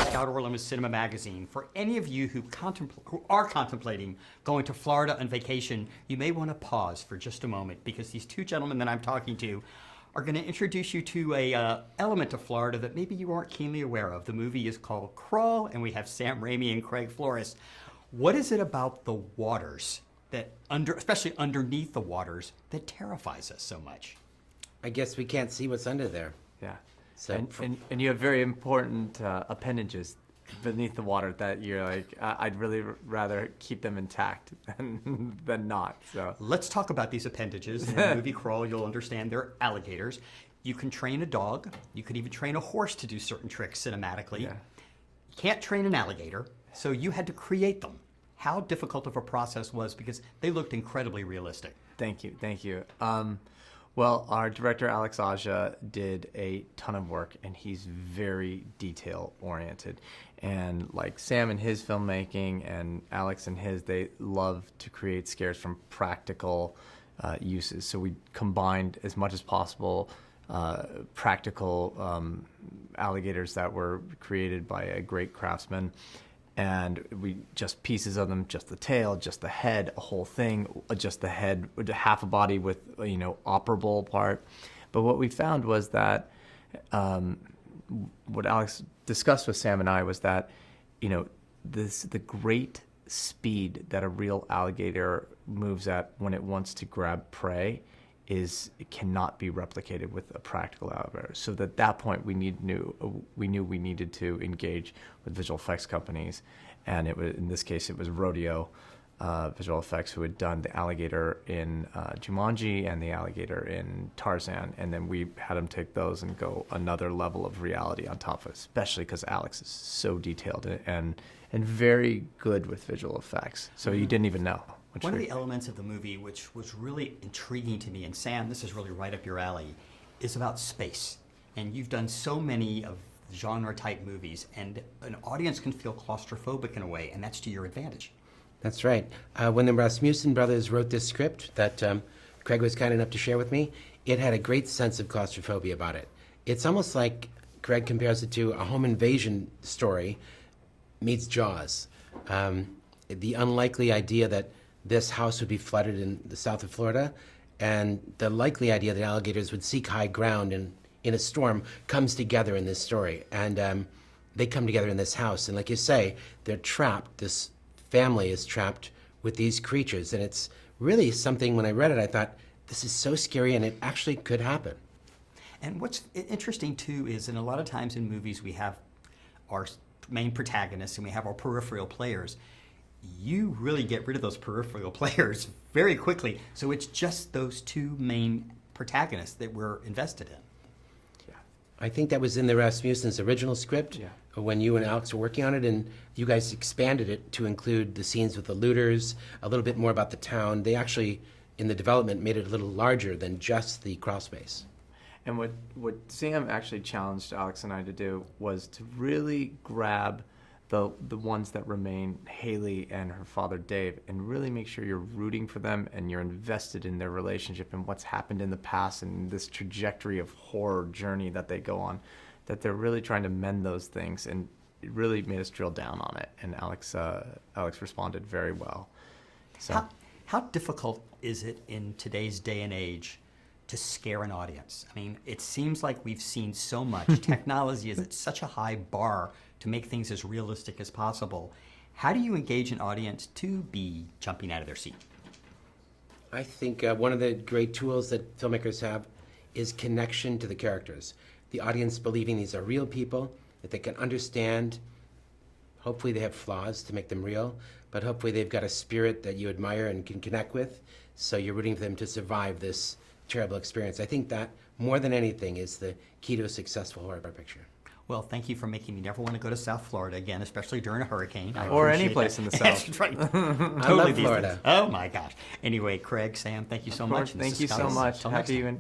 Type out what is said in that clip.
Scott Orlin with CINEMA-Magazin. For any of you who are contemplating going to Florida on vacation, you may want to pause for just a moment because these two gentlemen that I'm talking to are going to introduce you to a element of Florida that maybe you aren't keenly aware of. The movie is called Crawl, and we have Sam Raimi and Craig Flores. What is it about the waters that, especially underneath the waters, that terrifies us so much? I guess we can't see what's under there. Yeah. So and you have very important appendages beneath the water that you're like, I'd really rather keep them intact than not. So let's talk about these appendages. In the movie Crawl, you'll understand they're alligators. You can train a dog. You could even train a horse to do certain tricks cinematically. Yeah. You can't train an alligator, so you had to create them. How difficult of a process was, because they looked incredibly realistic. Thank you. Well, our director, Alex Aja, did a ton of work, and he's very detail-oriented. And like Sam in his filmmaking and Alex in his, they love to create scares from practical uses. So we combined as much as possible practical alligators that were created by a great craftsman. And we just pieces of them, just the tail, just the head, a whole thing, just the head, half a body with, operable part. But what we found was that what Alex discussed with Sam and I was that, the great speed that a real alligator moves at when it wants to grab prey it cannot be replicated with a practical alligator. So at that point, we knew we needed to engage with visual effects companies, and in this case it was Rodeo Visual Effects, who had done the alligator in Jumanji and the alligator in Tarzan, and then we had them take those and go another level of reality on top of it, especially because Alex is so detailed and very good with visual effects. So you didn't even know. One of the elements of the movie which was really intriguing to me, and Sam, this is really right up your alley, is about space. And you've done so many of genre-type movies, and an audience can feel claustrophobic in a way, and that's to your advantage. that's right. When the Rasmussen brothers wrote this script that Craig was kind enough to share with me, it had a great sense of claustrophobia about it. It's almost like Craig compares it to a home invasion story meets Jaws. The unlikely idea that this house would be flooded in the south of Florida, and the likely idea that alligators would seek high ground in a storm comes together in this story. And they come together in this house. And like you say, they're trapped. This family is trapped with these creatures. And it's really something, when I read it, I thought, this is so scary, and it actually could happen. And what's interesting, too, is in a lot of times in movies we have our main protagonists and we have our peripheral players. You really get rid of those peripheral players very quickly. So it's just those two main protagonists that we're invested in. Yeah. I think that was in the Rasmussen's original script when you and Alex were working on it, and you guys expanded it to include the scenes with the looters, a little bit more about the town. They actually, in the development, made it a little larger than just the crawl space. And what Sam actually challenged Alex and I to do was to really grab the ones that remain, Haley and her father Dave, and really make sure you're rooting for them and you're invested in their relationship and what's happened in the past and this trajectory of horror journey that they go on, that they're really trying to mend those things, and it really made us drill down on it, and Alex responded very well. So how difficult is it in today's day and age to scare an audience? I mean, it seems like we've seen so much. Technology is at such a high bar to make things as realistic as possible. How do you engage an audience to be jumping out of their seat? I think one of the great tools that filmmakers have is connection to the characters. The audience believing these are real people, that they can understand. Hopefully they have flaws to make them real, but hopefully they've got a spirit that you admire and can connect with, so you're rooting for them to survive this terrible experience. I think that, more than anything, is the key to a successful horror picture. Well, thank you for making me never want to go to South Florida again, especially during a hurricane. Or any place in the South. That's right. I love Florida. Oh, my gosh. Anyway, Craig, Sam, thank you so much. Thank you so much. Till next time.